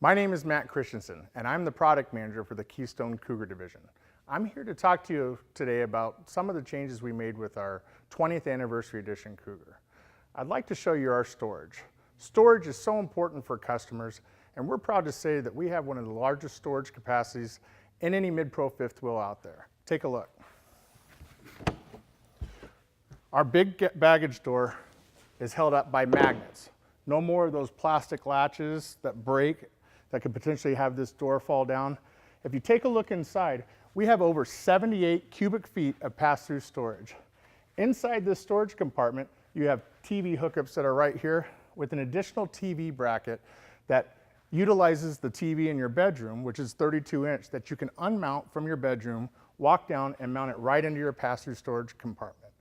My name is Matt Christensen, and I'm the product manager for the Keystone Cougar division. I'm here to talk to you today about some of the changes we made with our 20th anniversary edition Cougar. I'd like to show you our storage. Storage is so important for customers, and we're proud to say that we have one of the largest storage capacities in any mid-pro fifth wheel out there. Take a look. Our big baggage door is held up by magnets. No more of those plastic latches that break that could potentially have this door fall down. If you take a look inside, we have over 78 cubic feet of pass-through storage. Inside this storage compartment, you have TV hookups that are right here with an additional TV bracket that utilizes the TV in your bedroom, which is 32-inch, that you can unmount from your bedroom, walk down and mount it right into your pass-through storage compartment.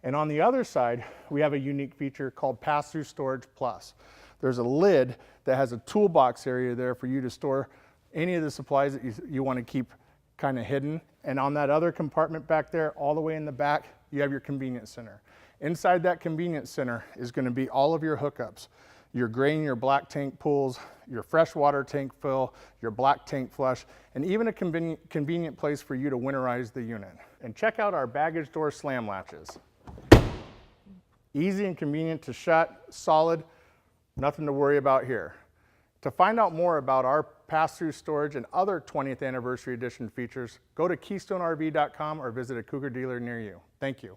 And on the other side, we have a unique feature called Pass-Through Storage Plus. There's a lid that has a toolbox area there for you to store any of the supplies that you want to keep kind of hidden. And on that other compartment back there, all the way in the back, you have your convenience center. Inside that convenience center is going to be all of your hookups, your gray and your black tank pulls, your freshwater tank fill, your black tank flush, and even a convenient place for you to winterize the unit. And check out our baggage door slam latches. Easy and convenient to shut, solid, nothing to worry about here. To find out more about our pass-through storage and other 20th anniversary edition features, go to KeystoneRV.com or visit a Cougar dealer near you. Thank you.